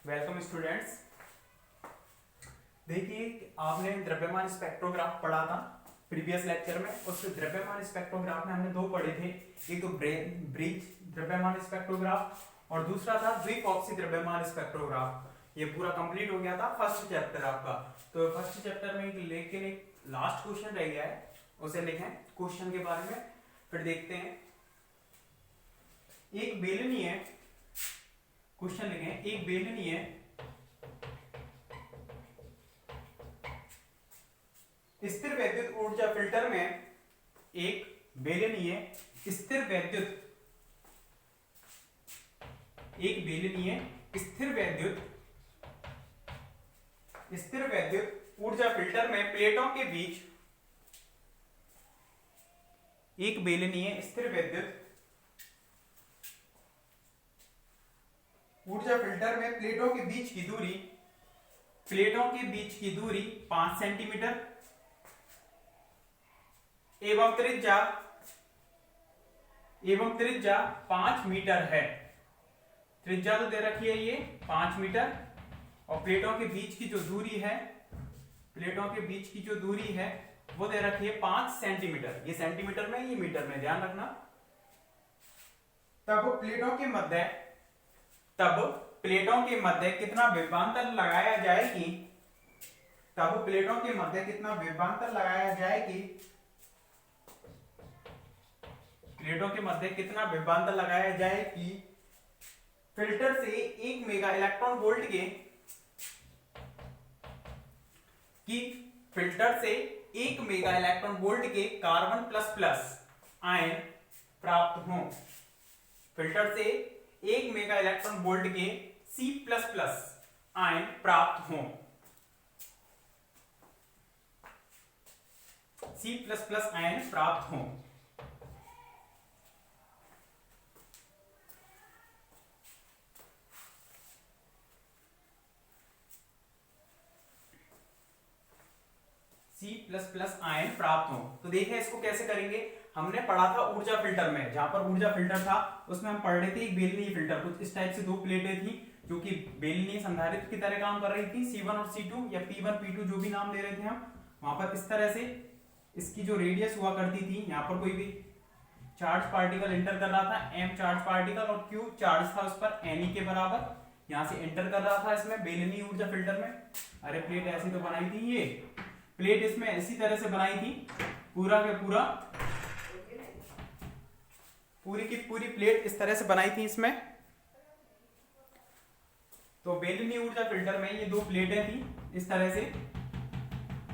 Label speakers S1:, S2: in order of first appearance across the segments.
S1: Welcome students. देखिए, आपने द्रव्यमान स्पेक्ट्रोग्राफ पढ़ा था प्रीवियस लेक्चर में। उस द्रव्यमान स्पेक्ट्रोग्राफ में हमने दो पढ़े थे, एक तो ब्रिज द्रव्यमान स्पेक्ट्रोग्राफ और दूसरा था द्विपक्षीय द्रव्यमान स्पेक्ट्रोग्राफ। ये पूरा कंप्लीट हो गया था फर्स्ट चैप्टर आपका। तो फर्स्ट चैप्टर में लेकिन एक लास्ट क्वेश्चन रह गया है, उसे लिखें क्वेश्चन के बारे में, फिर देखते हैं। एक बेलनीय क्वेश्चन लिखें, एक बेलनीय स्थिर वैद्युत ऊर्जा फिल्टर में एक बेलनीय स्थिर वैद्युत स्थिर वैद्युत ऊर्जा फिल्टर में प्लेटों के बीच एक बेलनीय स्थिर वैद्युत ऊर्जा फिल्टर में प्लेटों के बीच की दूरी 5 सेंटीमीटर एवं त्रिज्या 5 मीटर है। त्रिज्या तो दे रखी है ये 5 मीटर, और प्लेटों के बीच की जो दूरी है वो दे रखी है 5 सेंटीमीटर। ये सेंटीमीटर में, ये मीटर में, ध्यान रखना। तब प्लेटों के मध्य कितना विभवांतर लगाया जाए कि फिल्टर से 1 मेगा इलेक्ट्रॉन वोल्ट के कार्बन प्लस प्लस आयन प्राप्त हों। फिल्टर से 1 मेगा इलेक्ट्रॉन वोल्ट के C प्लस प्लस आयन प्राप्त हों। तो देखिए इसको कैसे करेंगे। हमने पढ़ा था ऊर्जा फिल्टर में, जहां पर ऊर्जा फिल्टर था उसमें हम पढ़ रहे थे एक बेलनीय फिल्टर। कुछ इस टाइप से दो प्लेटें थी जो कि बेलनीय संधारित्र की तरह काम कर रही थी, C1 और C2 या P1 P2 जो भी नाम दे रहे थे हम। वहां पर इस तरह से इसकी जो रेडियस हुआ करती थी, यहाँ पर कोई भी चार्ज पार्टिकल एंटर कर रहा था, M चार्ज पार्टिकल, और Q चार्ज था उस पर Ne के बराबर, यहाँ से एंटर कर रहा था इसमें बेलनीय ऊर्जा फिल्टर में। अरे प्लेट ऐसी तो बनाई थी, ये प्लेट इसमें इसी तरह से बनाई थी, पूरा के पूरा पूरी की पूरी प्लेट इस तरह से बनाई थी इसमें। तो बेलनीय ऊर्जा फिल्टर में ये दो प्लेटें थी इस तरह से,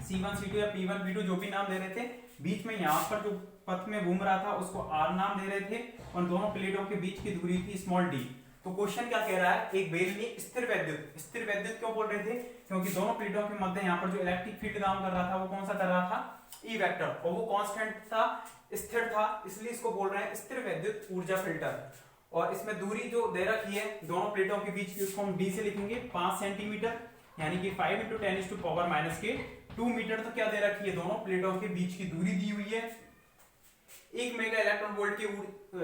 S1: C1 C2 या P1 P2 जो भी नाम दे रहे थे। बीच में यहाँ पर जो पथ में घूम रहा था उसको R नाम दे रहे थे, और दोनों प्लेटों के बीच की दूरी थी स्मॉल d। तो क्वेश्चन क्या कह रहा है, एक बेलनीय स्थिर वैद्युत क्यों बोल रहे थे, क्योंकि दोनों प्लेटों के मध्य यहाँ पर जो इलेक्ट्रिक फील्ड काम कर रहा था वो कौन सा कर रहा था, E वेक्टर, और वो कांस्टेंट था, स्थिर था, इसलिए इसको बोल रहे हैं स्थिर वैद्युत ऊर्जा फिल्टर। और इसमें दूरी जो दे रखी है दोनों प्लेटों के बीच की, उसको हम d से लिखेंगे 5 सेंटीमीटर, यानी कि 5 × 10⁻⁻2 मीटर। तो क्या दे रखी है, दोनों प्लेटों के बीच की दूरी दी हुई है। 1 मेगा इलेक्ट्रॉन वोल्ट के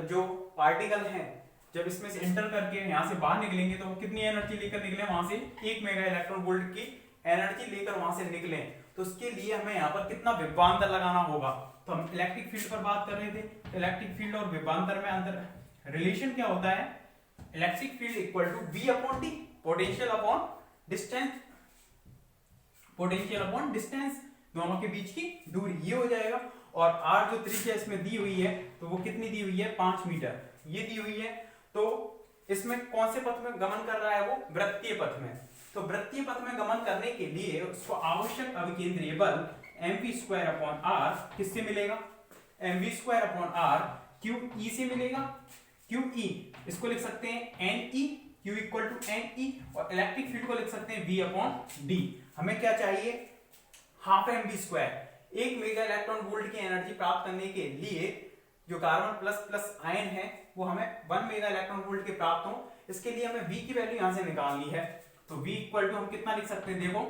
S1: जो पार्टिकल हैं, जब इसमें से एंटर करके यहाँ से बाहर निकलेंगे तो वो कितनी एनर्जी लेकर निकले, वहां से 1 मेगा इलेक्ट्रॉन वोल्ट की एनर्जी लेकर वहां से निकले। तो उसके लिए हमें यहाँ पर कितना विभवांतर लगाना होगा। तो हम इलेक्ट्रिक फील्ड पर बात कर रहे थे, इलेक्ट्रिक फील्ड और विभवांतर में अंतर रिलेशन क्या होता है, electric field equal to V/T, potential upon distance, दोनों के बीच की दूरी, ये हो जाएगा। और R जो त्रिज्या इसमें दी हुई है तो वो कितनी दी हुई है, 5 मीटर ये दी हुई है। तो इसमें कौन से पथ में गमन कर रहा है, वो वृत्तीय पथ में। तो वृत्तीय पथ में गमन करने के लिए उसको आवश्यक अभिकेंद्रीय बल mv²/r किससे मिलेगा, mv²/r QE से मिलेगा। QE इसको लिख सकते हैं NE, Q = NE, और इलेक्ट्रिक फील्ड को लिख सकते हैं V/d। हमें क्या चाहिए, half mv²। 1 mega electron volt की एनर्जी प्राप्त करने के लिए जो कार्बन प्लस प्लस आयन है वो हमें 1 मेगा इलेक्ट्रॉन वोल्ट के प्राप्त हो, इसके लिए हमें V की वैल्यू यहां से निकालनी है। तो V इक्वल टू हम कितना लिख सकते हैं, देखो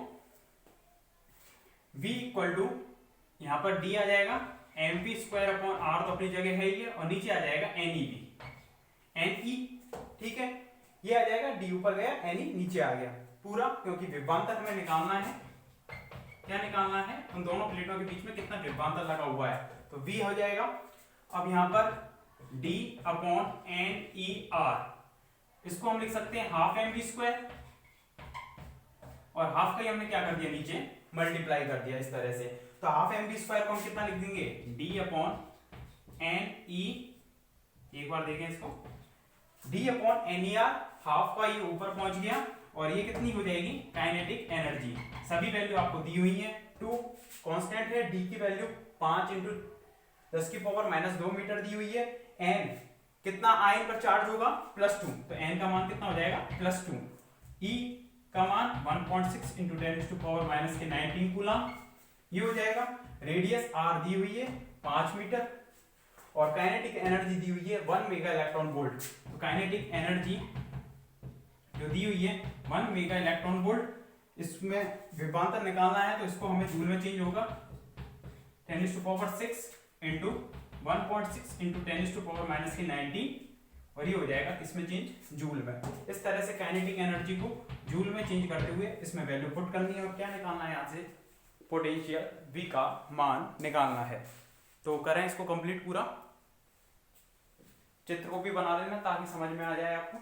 S1: V इक्वल टू यहां पर D आ जाएगा mv²/r, तो अपनी जगह है ये, और नीचे आ जाएगा NeV, Ne, ठीक है। ये आ जाएगा d ऊपर गया Ni नीचे आ गया पूरा, क्योंकि विभवांतर हमें निकालना है। क्या निकालना है? उन दोनों प्लेटों के बीच में कितना विभवांतर लगा हुआ है, तो V हो जाएगा। अब यहाँ पर d अपॉन NER, इसको हम लिख सकते हैं हाफ mv², और हाफ का ही हमने क्या कर दिया, नीचे मल्टीप्लाई कर दिया इस तरह से। तो हाफ mv² को हम कितना लिख देंगे, d अपॉन NE, एक बार देखें इसको, d अपॉन NER, हाफ का ये ऊपर पहुंच गया, और ये कितनी हो जाएगी, काइनेटिक एनर्जी। सभी वैल्यू आपको दी हुई है। 2 कांस्टेंट है, d की वैल्यू 5 × 10⁻² मीटर दी हुई है। n कितना आयन पर चार्ज होगा, +2, तो n का मान कितना हो जाएगा, +2। E का मान 1.6 × 10⁻⁻19 कूलम, ये हो जाएगा। रेडियस r दी हुई है 5 मीटर, और काइनेटिक एनर्जी दी हुई है 1 मेगा इलेक्ट्रॉन वोल्ट। तो काइनेटिक एनर्जी जो दी हुई है 1 मेगा इलेक्ट्रॉन वोल्ट, इसमें विभवांतर निकालना है, तो इसको हमें जूल में चेंज होगा, 10⁶ × 1.6 × 10⁻⁻19, और ये हो जाएगा इसमें चेंज जूल में। इस तरह से काइनेटिक एनर्जी को जूल में चेंज करते हुए इसमें वैल्यू पुट करनी है, और क्या निकालना है, यहाँ से पोटेंशियल V का मान निकालना है। तो करें इसको कंप्लीट पूरा, चित्र को भी बना लेना ताकि समझ में आ जाए आपको।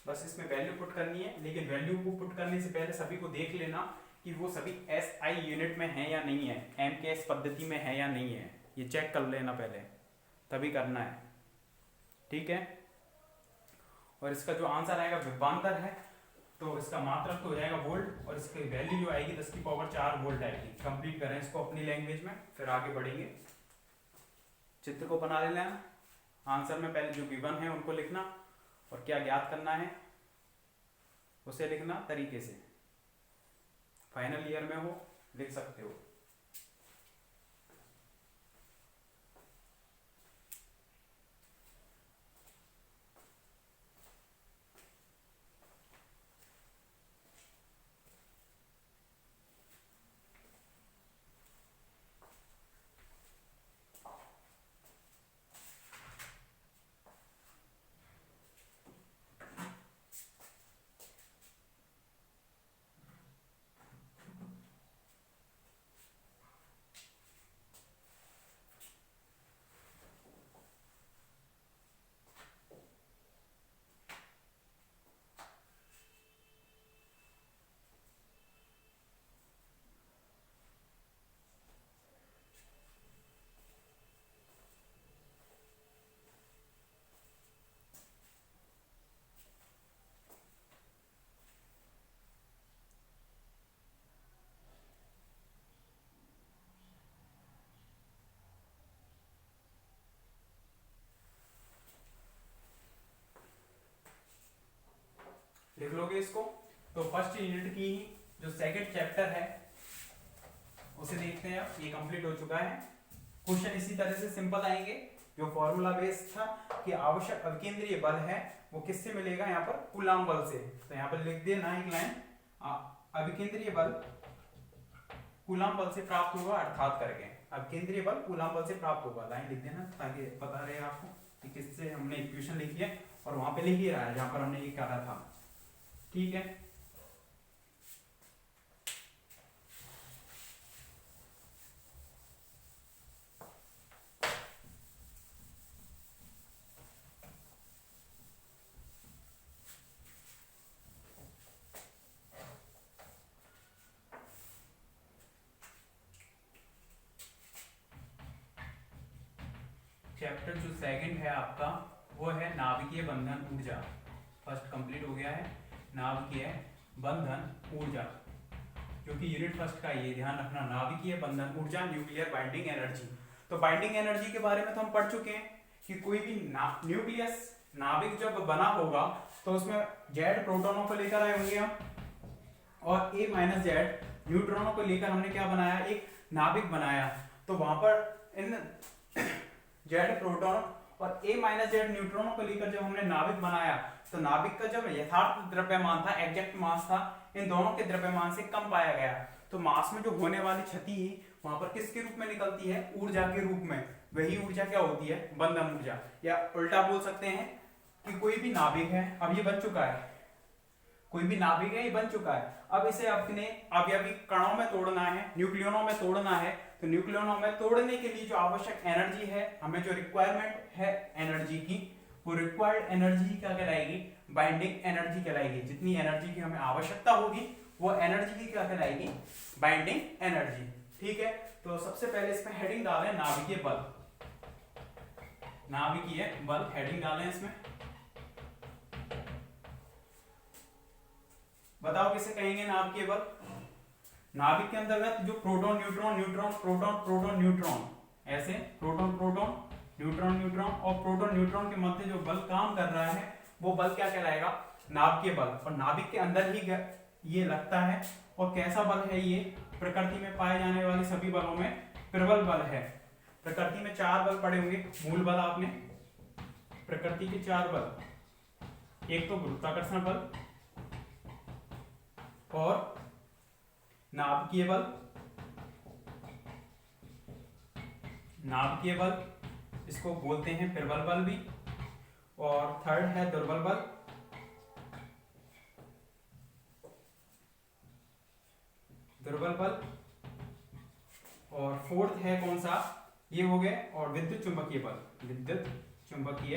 S1: बस इसमें वैल्यू पुट करनी है, लेकिन वैल्यू को पुट करने से पहले सभी को देख लेना कि वो सभी SI यूनिट में है या नहीं है, MKS पद्धति में है या नहीं है, ये चेक कर लेना पहले, तभी करना है, ठीक है। और इसका जो आंसर आएगा विभवांतर है, तो इसका मात्रक तो हो जाएगा वोल्ट, और इसकी वैल्यू जो आएगी 10⁴ वोल्ट आएगी। कंप्लीट करें इसको अपनी लैंग्वेज में, फिर आगे बढ़ेंगे। चित्र को बना लेना, आंसर में पहले जो गिवन है उनको लिखना, और क्या ज्ञात करना है उसे लिखना तरीके से। फाइनल ईयर में हो लिख सकते हो। लिख लोगे इसको। तो फर्स्ट यूनिट की जो सेकंड चैप्टर है उसे देखते हैं। ये कंप्लीट हो चुका है। क्वेश्चन इसी तरह से सिंपल आएंगे। जो फॉर्मूला बेस्ड था कि आवश्यक अभिकेंद्रीय बल है वो किससे मिलेगा, यहाँ पर कूलाम बल से। तो यहाँ पर लिख देना एक लाइन, अभिकेंद्रीय बल कूलाम बल से प्राप्त होगा, अर्थात करके अभिकेंद्रीय बल कूलाम बल से प्राप्त होगा। लाइन लिख देना ताकि पता रहे आपको कि किससे हमने इक्वेशन लिखी है, और वहां पे लिख ही रहा है जहां पर हमने ये करा था। ठीक है, चैप्टर जो सेकंड है आपका वो है नाभिकीय बंधन ऊर्जा। फर्स्ट कंप्लीट हो गया है, नाभिकीय बंधन ऊर्जा, क्योंकि यूनिट फर्स्ट का ये ध्यान रखना, नाभिकीय बंधन ऊर्जा, न्यूक्लियर बाइंडिंग एनर्जी। तो बाइंडिंग एनर्जी के बारे में तो हम पढ़ चुके हैं कि कोई भी न्यूक्लियस नाभिक जब बना होगा तो उसमें जेड प्रोटॉनों को लेकर आए होंगे हम, और ए माइनस जेड न्यूट्रॉनों को लेकर हमने क्या बनाया, एक नाभिक बनाया। तो वहां पर इन जेड प्रोटॉन और a माइनस जेड न्यूट्रॉनों को लेकर जब हमने नाभिक बनाया तो नाभिक का जब यथार्थ द्रव्यमान था, एग्जैक्ट मास था, इन दोनों के द्रव्यमान से कम पाया गया। तो मास में जो होने वाली क्षति है वहां पर किसके रूप में निकलती है? ऊर्जा के रूप में। वही ऊर्जा क्या होती है? बंधन ऊर्जा। या उल्टा बोल सकते हैं कि कोई भी नाभिक है, अब ये बन चुका है, कोई भी नाभिक है ये बन चुका है, अब इसे अपने अवयवी कणों में तोड़ना है, न्यूक्लियनों में तोड़ना है। तो न्यूक्लियनों में तोड़ने के लिए जो आवश्यक एनर्जी है, हमें जो रिक्वायरमेंट है एनर्जी की, वो रिक्वायर्ड एनर्जी क्या कहलाएगी? बाइंडिंग एनर्जी कहलाएगी। जितनी एनर्जी की हमें आवश्यकता होगी वो एनर्जी की क्या कहलाएगी? Binding energy. ठीक है, तो सबसे पहले इसमें हेडिंग डालें नाभिकीय बल। नाभिकीय बल हेडिंग डालें इसमें। बताओ किसे कहेंगे नाभिकीय बल? नाभिक के अंतर्गत जो proton neutron neutron proton proton neutron, ऐसे प्रोटॉन प्रोटॉन न्यूट्रॉन न्यूट्रॉन और प्रोटॉन न्यूट्रॉन के मध्य जो बल काम कर रहा है वो बल क्या कहलाएगा? नाभिकीय बल। और नाभिक के अंदर ही ये लगता है। और कैसा बल है ये? प्रकृति में पाए जाने वाले सभी बलों में प्रबल बल है। प्रकृति में 4 बल पड़े होंगे, मूल बल आपने, प्रकृति के 4 बल, एक तो गुरुत्वाकर्षण बल और नाभिकीय बल, नाभिकीय बल इसको बोलते हैं प्रबल बल भी, और थर्ड है दुर्बल बल, दुर्बल बल, और फोर्थ है कौन सा? ये हो गए, और विद्युत चुंबकीय बल, विद्युत चुंबकीय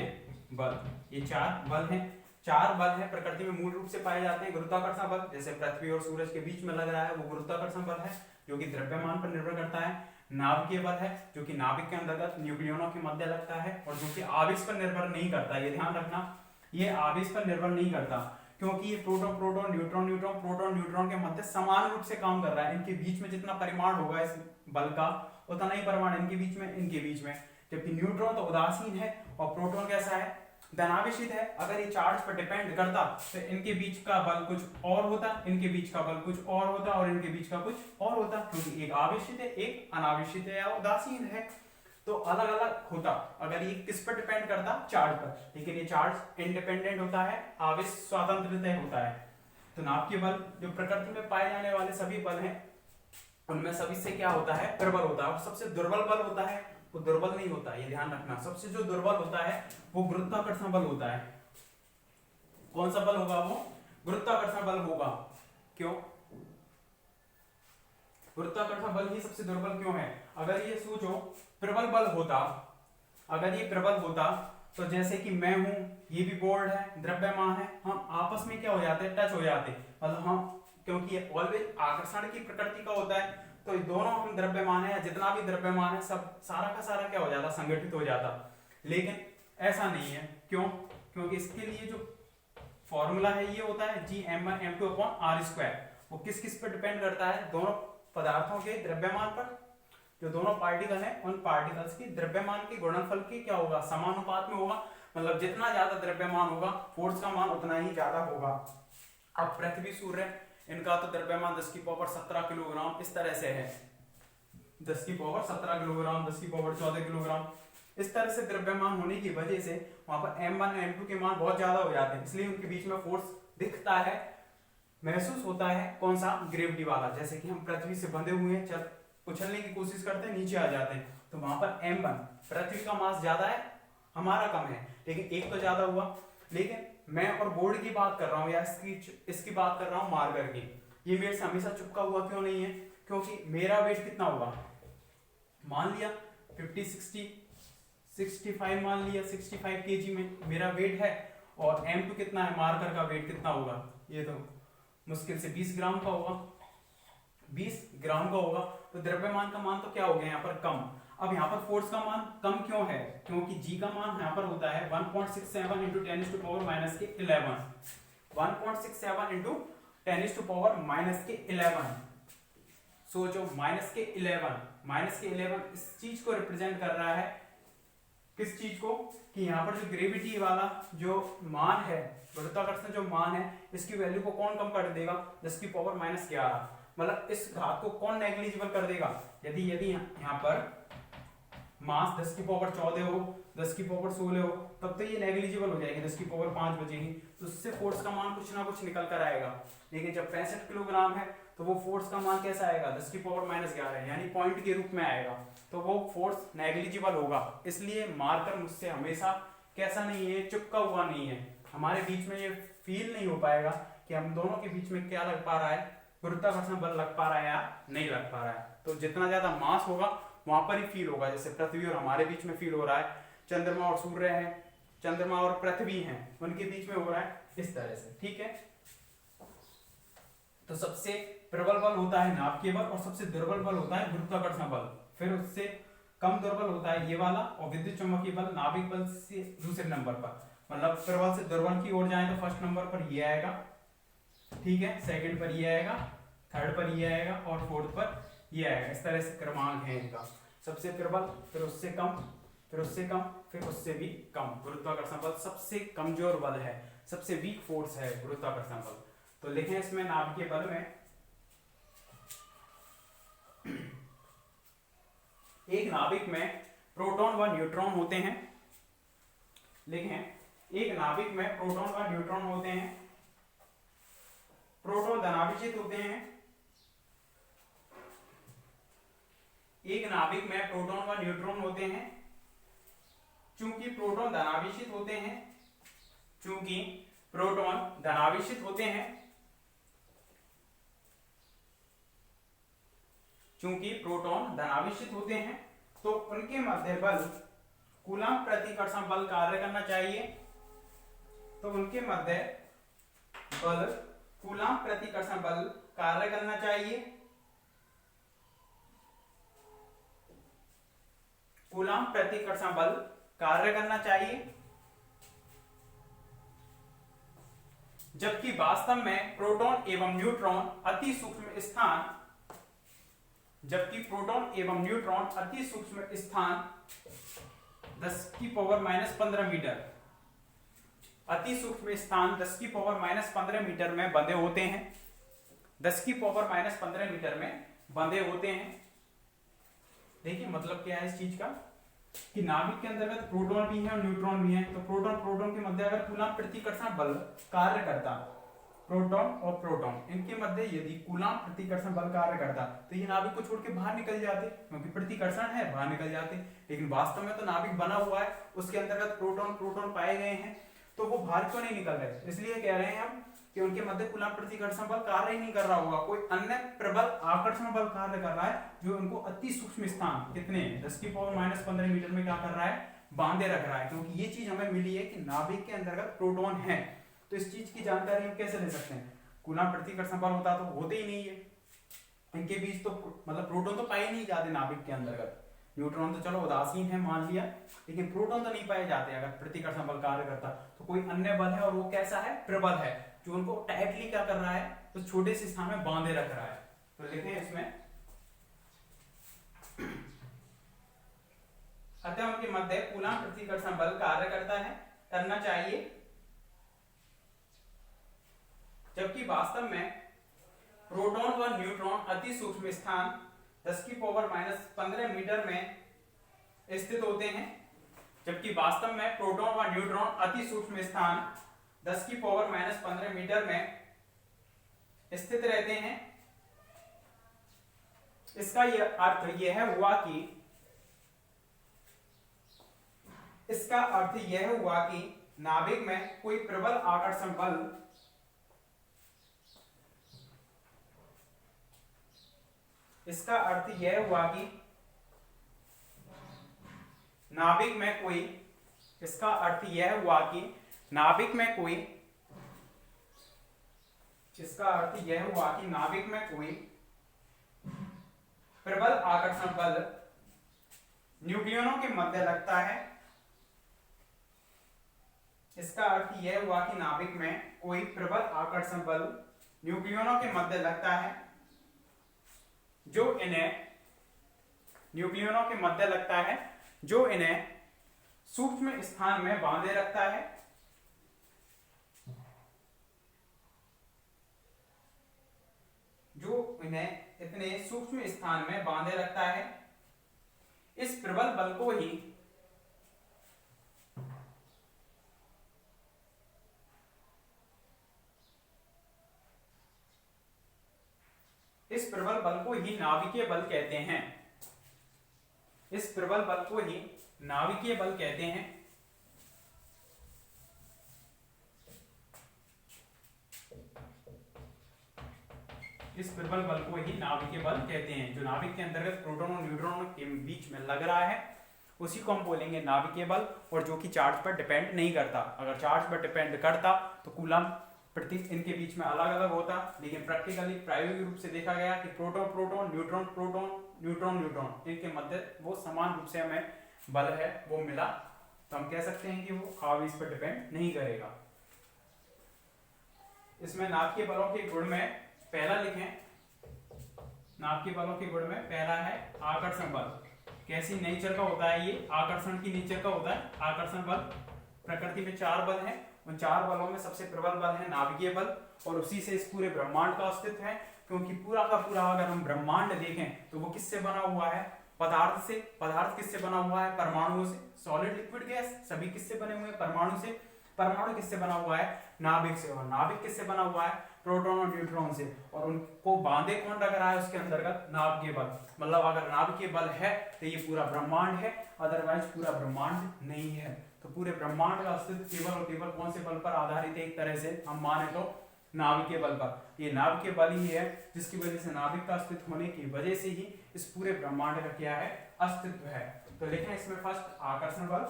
S1: बल। ये 4 बल हैं। 4 बल है प्रकृति में मूल रूप से पाए जाते हैं। गुरुत्वाकर्षण बल जैसे पृथ्वी और सूरज के बीच में लग रहा है वो गुरुत्वाकर्षण बल है जो कि द्रव्यमान पर निर्भर करता है। नाभिकीय बल है जो कि नाभिक के अंतर्गत न्यूक्लियनों के मध्य लगता है और जो कि आवेश पर निर्भर नहीं करता। ये ध्यान रखना, ये आवेश पर निर्भर नहीं करता क्योंकि ये proton proton neutron neutron proton neutron के मध्य समान रूप से काम कर रहा है। इनके बीच में जितना परिमाण होगा इस बल का उतना ही परिमाण इनके बीच में, इनके बीच में। जबकि न्यूट्रॉन तो उदासीन है और प्रोटॉन कैसा है? धनावेशित है। अगर ये चार्ज पर डिपेंड करता तो इनके बीच का बल कुछ और होता, इनके बीच का बल कुछ और होता और इनके बीच का कुछ और होता, क्योंकि एक आवेशित है एक अनावेशित है या उदासीन है, तो अलग अलग होता। अगर ये किस पर डिपेंड करता? चार्ज पर। लेकिन ये चार्ज इंडिपेंडेंट होता है, आवेश स्वतंत्र होता है। तो नाभिकीय बल जो प्रकृति में पाए जाने वाले सभी बल हैं उनमें सभी से क्या होता है? प्रबल होता है। और सबसे दुर्बल बल होता है वो दुर्बल नहीं होता, ये ध्यान रखना। सबसे जो दुर्बल होता है वो गुरुत्वाकर्षण बल होता है। कौन सा बल होगा वो? गुरुत्वाकर्षण बल होगा। क्यों? गुरुत्वाकर्षण बल ही सबसे दुर्बल क्यों है? अगर ये सोचो प्रबल बल होता, अगर ये प्रबल होता तो जैसे कि मैं हूं, ये भी बोर्ड है, द्रव्यमान है, हम आपस में क्या हो जाते? टच हो जाते। मतलब हम, क्योंकि ये ऑलवेज आकर्षण की प्रकृति का होता है, तो दोनों हम द्रव्यमान है, जितना भी द्रव्यमान है सब सारा का सारा क्या हो जाता? संगठित हो जाता। लेकिन ऐसा नहीं है। क्यों? क्योंकि इसके लिए जो फॉर्मूला है ये होता है Gm1m2/r²। वो किस किस पर डिपेंड करता है? दोनों पदार्थों के द्रव्यमान पर। जो दोनों पार्टिकल हैं उन पार्टिकल्स की द्रव्यमान के गुणनफल की क्या होगा? समानुपात में होगा। मतलब जितना ज्यादा द्रव्यमान होगा फोर्स का मान उतना ही ज्यादा होगा। अब पृथ्वी, सूर्य, इनका तो द्रव्यमान 10⁻17 किलोग्राम इस तरह से है, 10⁻17 किलोग्राम, 10⁻14 किलोग्राम, इस तरह से द्रव्यमान होने की वजह से वहां पर m1 m2 के मान बहुत ज्यादा हो जाते हैं। इसलिए उनके बीच में फोर्स दिखता है, महसूस होता है। कौन सा? ग्रेविटी वाला। जैसे कि हम पृथ्वी से बंधे हुए हैं, चल उछलने की कोशिश करते हैं, नीचे आ जाते हैं, तो वहां पर m1, पृथ्वी का मास ज्यादा है, हमारा कम है, लेकिन एक तो ज्यादा हुआ। लेकिन मैं और बोर्ड की बात कर रहा हूँ या इसकी बात कर रहा हूँ मार्कर की, ये मेरे से हमेशा चिपका हुआ क्यों नहीं है? क्योंकि मेरा वेट कितना होगा? मान लिया 50 60 65, मान लिया 65 kg में मेरा वेट है, और m2 कितना है? मार्कर का वेट कितना होगा? ये तो मुश्किल से 20 ग्राम का होगा, 20 ग्राम का होगा। तो द्रव्यमान का मान तो क्या हो गया यहाँ पर? कम। अब यहाँ पर फोर्स का मान कम क्यों है? क्योंकि g का मान यहाँ पर होता है 1.67 × 10⁻⁻11, 1.67 × 10⁻⁻11। सोचो -11 इस चीज को रिप्रेजेंट कर रहा है। किस चीज को? कि यहाँ पर जो ग्रेविटी वाला जो मान है, गुरुत्वाकर्षण जो मान है, इसकी वैल्यू को कौन कम कर देगा? 10⁻11। मतलब इस घात को कौन नेग्लिजिबल कर देगा? यदि यहाँ पर मास 10 की पावर 14 हो, 10 की पावर 16 हो, तब तो ये नेग्लिजिबल हो जाएगी, 10 की पावर 5 बचेगी, तो उससे फोर्स का मान कुछ ना कुछ निकल कर आएगा। लेकिन जब 65 किलोग्राम है तो वो फोर्स का मान कैसा आएगा, 10 की पावर -11 यानी पॉइंट के रूप में आएगा, तो वो फोर्स नेग्लिजिबल होगा। इसलिए मार्कर मुझसे हमेशा कैसा नहीं है, चिपका हुआ नहीं है, हमारे बीच में ये फील नहीं हो पाएगा कि हम दोनों के बीच में क्या लग पा रहा है, गुरुत्वाकर्षण बल लग पा रहा है या नहीं लग पा रहा है। तो जितना ज्यादा मास होगा वहां पर ही फील होगा, जैसे पृथ्वी और हमारे बीच में फील हो रहा है, चंद्रमा और सूर्य है, चंद्रमा और पृथ्वी हैं, उनके बीच में हो रहा है इस तरह से, ठीक है। तो सबसे प्रबल बल होता है नाभिकीय बल और सबसे दुर्बल बल होता है गुरुत्वाकर्षण बल, फिर उससे कम दुर्बल होता है ये वाला, और विद्युत चुम्बकीय बल नाभिक बल से दूसरे नंबर पर, मतलब प्रबल से दुर्बल की ओर जाए तो फर्स्ट नंबर पर ये आएगा, ठीक है, सेकंड पर ये आएगा, थर्ड पर ये आएगा और फोर्थ पर ये आएगा। इस तरह से क्रमांक है इनका, सबसे प्रबल, फिर उससे कम, फिर उससे कम, फिर उससे भी कम। गुरुत्वाकर्षण बल सबसे कमजोर बल है, सबसे वीक फोर्स है गुरुत्वाकर्षण बल। तो लिखें इसमें नाभिकीय बल में एक नाभिक में प्रोटॉन व न्यूट्रॉन होते हैं, लिखें एक नाभिक में प्रोटॉन व न्यूट्रॉन होते हैं, प्रोटॉन धनावेशित होते हैं, एक नाभिक में प्रोटॉन व न्यूट्रॉन होते हैं। चूंकि प्रोटॉन धनावेशित होते हैं, चूंकि प्रोटॉन धनावेशित होते हैं, चूंकि प्रोटॉन धनावेशित होते हैं, तो उनके मध्य बल कूलम्ब प्रतिकर्षण बल कार्य करना चाहिए। तो उनके मध्य बल कूलम्ब प्रतिकर्षण बल कार्य करना चाहिए, कूलम्ब प्रतिकर्षण बल कार्य करना चाहिए। जबकि वास्तव में प्रोटॉन एवं न्यूट्रॉन अति सूक्ष्म स्थान, जबकि प्रोटॉन एवं न्यूट्रॉन अति सूक्ष्म स्थान 10 की पावर -15 मीटर, अति सूक्ष्म स्थान 10 की पावर -15 मीटर में बंधे होते हैं, 10 की पावर -15 मीटर में बंधे होते हैं। देखिए मतलब क्या है इस चीज का, कि नाभिक के अंतर्गत प्रोटॉन भी है और न्यूट्रॉन भी है, तो प्रोटॉन प्रोटॉन के मध्य अगर कूलम्ब प्रतिकर्षण बल कार्य करता, प्रोटॉन और प्रोटॉन इनके मध्य यदि कूलम्ब प्रतिकर्षण बल कार्य करता तो ये नाभिक को छोड़ के बाहर निकल जाते, क्योंकि प्रतिकर्षण है बाहर निकल जाते। लेकिन वास्तव में तो नाभिक बना हुआ है, उसके अंतर्गत प्रोटॉन प्रोटॉन पाए गए हैं, तो वो बाहर क्यों नहीं निकल रहे, इसलिए कह रहे हैं हम कि उनके मध्य कूलम्ब प्रतिकर्षण बल कार्य ही नहीं कर रहा होगा, कोई अन्य प्रबल आकर्षण बल कार्य कर रहा है जो उनको अति सूक्ष्म स्थान कितने 10 की पावर -15 मीटर में क्या कर रहा है, बांधे रख रहा है। क्योंकि ये चीज हमें मिली है कि नाभिक के अंतर्गत प्रोटॉन है, तो इस चीज की जानकारी हम कैसे ले सकते हैं, कूलम्ब प्रतिकर्षण बल होता तो होते ही नहीं है, इनके बीच तो मतलब प्रोटॉन तो पाए नहीं जाते नाभिक के अंतर्गत, न्यूट्रॉन तो चलो उदासीन है मान लिया, लेकिन प्रोटॉन तो नहीं पाए जाते अगर प्रतिकर्षण बल कार्य करता। तो कोई अन्य बल है और वो कैसा है, प्रबल है, जो उनको टाइटली क्या कर रहा है, तो छोटे से स्थान में बांधे रख रहा है। तो लिखें इसमें अतः उनके मध्य कूलम्ब प्रतिकर्षण बल कार्य करता है, करना चाहिए। जबकि वास्तव में प्रोटॉन व न्यूट्रॉन अति सूक्ष्म स्थान 10 की पावर -15 मीटर में स्थित होते हैं, जबकि वास्तव में प्रोटॉन व न्यूट्रॉन अति सूक्ष्म स्थान 10 की पावर -15 मीटर में स्थित रहते हैं। इसका यह अर्थ यह हुआ कि, इसका अर्थ यह हुआ कि नाभिक में कोई प्रबल आकर्षण बल, इसका अर्थ यह हुआ कि नाभिक में कोई, इसका अर्थ यह हुआ कि नाभिक में कोई, इसका अर्थ यह हुआ कि नाभिक में कोई प्रबल आकर्षण बल न्यूक्लियनों के मध्य लगता है। इसका अर्थ यह हुआ कि नाभिक में कोई प्रबल आकर्षण बल न्यूक्लियनों के मध्य लगता है, जो इन्हें न्यूक्लियनों के मध्य लगता है, जो इन्हें सूक्ष्म स्थान में बांधे रखता है, जो इन्हें इतने सूक्ष्म स्थान में बांधे रखता है। इस प्रबल बल को ही नाभिकीय बल कहते हैं। इस प्रबल बल को ही नाभिकीय बल कहते हैं। इस प्रबल बल को ही नाभिकीय बल कहते हैं। जो नाभिक के अंतर्गत प्रोटॉन और न्यूट्रॉन के बीच में लग रहा है उसी को हम बोलेंगे नाभिकीय बल, और जो कि चार्ज पर डिपेंड नहीं करता। अगर चार्ज पर डिपेंड करता तो कूलम प्रति इनके बीच में अलग अलग होता, लेकिन प्रैक्टिकली प्रायोगिक रूप से देखा गया कि proton proton, neutron proton, neutron neutron, इनके मध्य वो समान रूप से हमें बल है वो मिला, तो हम कह सकते हैं कि वो आवेश पर डिपेंड नहीं करेगा। इसमें नाभिकीय बलों के गुण में पहला लिखें, नाभिकीय बलों के गुण में पहला है आकर्षण बल। कैसी नेचर का होता है ये? आकर्षण की नेचर का होता है आकर्षण बल। प्रकृति में 4 बल हैं, उन 4 बलों में सबसे प्रबल बल है नाभिकीय बल, और उसी से इस पूरे ब्रह्मांड का अस्तित्व है। क्योंकि पूरा का पूरा अगर हम ब्रह्मांड देखें तो वो किससे बना हुआ है? पदार्थ से। पदार्थ किससे बना हुआ है? परमाणुओं से। सॉलिड, लिक्विड, गैस सभी किससे बने हुए हैं? परमाणु से। परमाणु किससे बना हुआ है? नाभिक से। और नाभिक किससे बना हुआ है? प्रोटॉन और न्यूट्रॉन से। और उनको बांधे कौन रख रहा है उसके अंतर्गत? नाभिकीय बल। मतलब अगर नाभिकीय बल है तो ये पूरा ब्रह्मांड है, अदरवाइज पूरा ब्रह्मांड नहीं है। तो पूरे ब्रह्मांड का अस्तित्व केवल और केवल कौन से बल पर आधारित है? एक तरह से हम माने तो नाभिकीय बल पर। ये नाभिकीय बल ही है जिसकी वजह से नाभिक का अस्तित्व होने की वजह से ही इस पूरे ब्रह्मांड का क्या है? अस्तित्व है। तो लिखें इसमें फर्स्ट आकर्षण बल।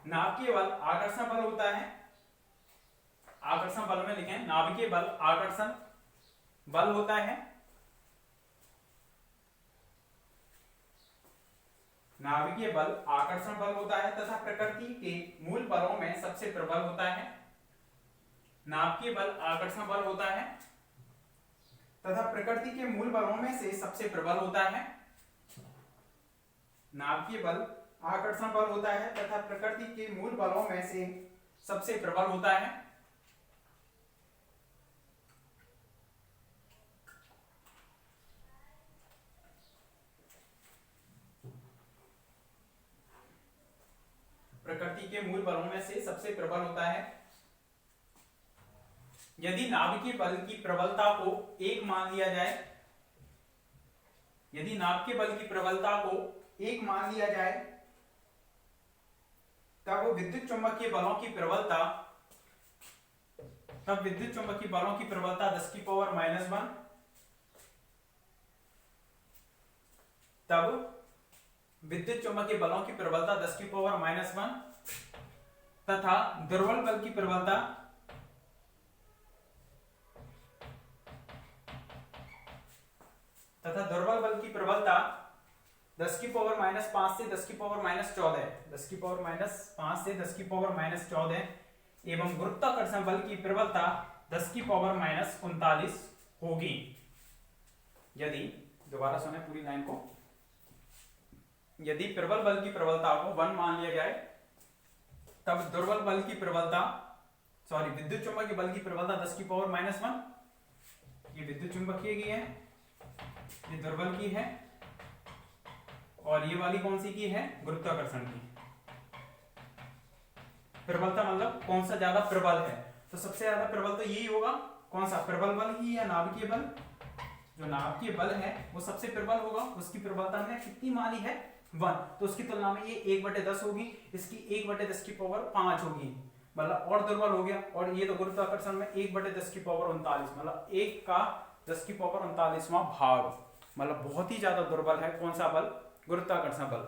S1: नाभिकीय बल आकर्षण बल होता है। आकर्षण बल में लिखें नाभिकीय बल आकर्षण बल होता है। नाभिकीय बल आकर्षण बल होता है तथा प्रकृति के मूल बलों में सबसे प्रबल होता है। नाभिकीय बल आकर्षण बल होता है तथा प्रकृति के मूल बलों में से सबसे प्रबल होता है। नाभिकीय बल आकर्षण बल होता है तथा प्रकृति के मूल बलों में से सबसे प्रबल होता है। प्रकृति के मूल बलों में से सबसे प्रबल होता है। यदि नाभिकीय बल की प्रबलता को 1 मान लिया जाए, यदि नाभिकीय बल की प्रबलता को 1 मान लिया जाए, तब विद्युत चुंबकीय बलों की प्रबलता, तब विद्युत चुंबकीय बलों की प्रबलता 10 की पावर -1, तब विद्युत चुंबकीय बलों की प्रबलता 10 की पावर -1 तथा दुर्बल बल की प्रबलता दुर्बल बल की प्रबलता 10 की पावर -5 से 10 की पावर -14, 10 की पावर -5 से 10 की पावर -14 एवं गुरुत्वाकर्षण बल की प्रबलता 10 की पावर -39 होगी। यदि, दोबारा सुने पूरी लाइन को, यदि प्रबल बल की प्रबलता को 1 मान लिया जाए, तब दुर्बल बल की प्रबलता, सॉरी विद्युत चुंबकीय बल की प्रबलता 10 की पावर -1, ये विद्युत चुंबकीय की है, ये दुर्बल की है, और ये वाली कौन सी की है? गुरुत्वाकर्षण की। प्रबलता मतलब कौन सा ज्यादा प्रबल है, तो सबसे ज्यादा प्रबल तो यही होगा। कौन सा? प्रबल बल ही या नाभिकीय बल? जो नाभिकीय बल है वो सबसे प्रबल होगा। उसकी प्रबलता हमने कितनी मानी है? 1। तो उसकी तुलना में ये 1/10 होगी, इसकी 1/10 की पावर 5 होगी, मतलब और दुर्बल हो गया। और ये तो गुरुत्वाकर्षण में 1/10 की पावर 39, मतलब 1 का 10 की पावर 39वां भाग, मतलब बहुत ही ज्यादा दुर्बल है। कौन सा बल? गुरुत्वाकर्षण बल।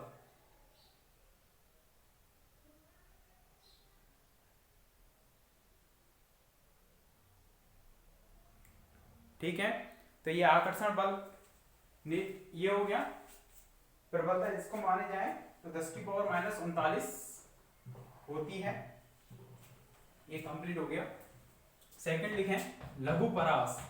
S1: ठीक है, तो ये आकर्षण बल ये हो गया। प्रबलता इसको माने जाए तो 10 की पावर -39 होती है। ये कंप्लीट हो गया। सेकंड लिखें लघु परास।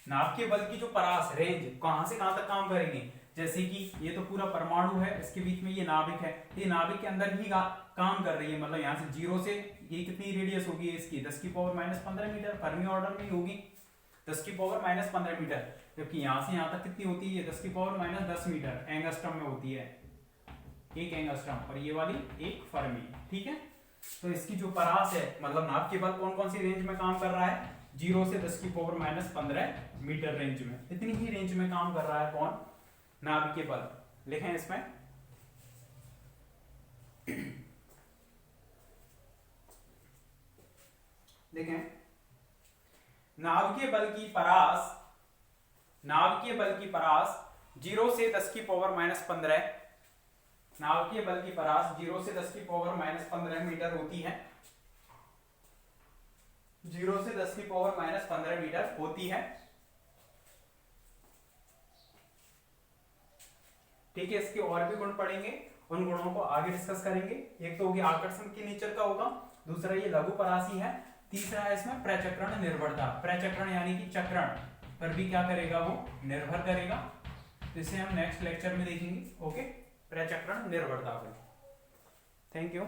S1: नाभिकीय बल की जो परास रेंज कहां से कहां तक काम करेगी? जैसे कि ये तो पूरा परमाणु है, इसके बीच में ये नाभिक है, ये नाभिक के अंदर ही काम कर रही है। मतलब यहाँ से 0 से ये कितनी रेडियस होगी इसकी? 10 की पावर -15 मीटर, फर्मी ऑर्डर में होगी। 10 की पावर माइनस 15 मीटर, जबकि यहाँ से यहाँ तक कितनी होती है, 10 की पावर माइनस 10 मीटर एंगस्ट्रम में होती है, एक एंगस्ट्रम, और ये वाली एक फर्मी। ठीक है, तो इसकी जो परास है, मतलब नाभ के बल कौन कौन सी रेंज में काम कर रहा है, 0 से 10 की पावर माइनस 15 मीटर रेंज में, इतनी ही रेंज में काम कर रहा है कौन, नाभ के बल। लिखें इसमें देखें, नाभिकीय बल की परास, नाभिकीय बल की परास 0 से 10 की पावर माइनस 15, नाभिकीय बल की परास 0 से 10 की पावर माइनस 15 मीटर होती है, 0 से 10 की पावर माइनस 15 मीटर होती है। ठीक है, इसके और भी गुण पढ़ेंगे, उन गुणों को आगे डिस्कस करेंगे। एक तो होगी आकर्षण के नेचर का होगा, दूसरा ये लघु परासी है, तीसरा है इसमें प्रचक्रण निर्भरता, प्रचक्रण यानी कि चक्रण पर भी क्या करेगा, वो निर्भर करेगा। तो इसे हम नेक्स्ट लेक्चर में देखेंगे। ओके, प्रचक्रण निर्भरता को। Thank you.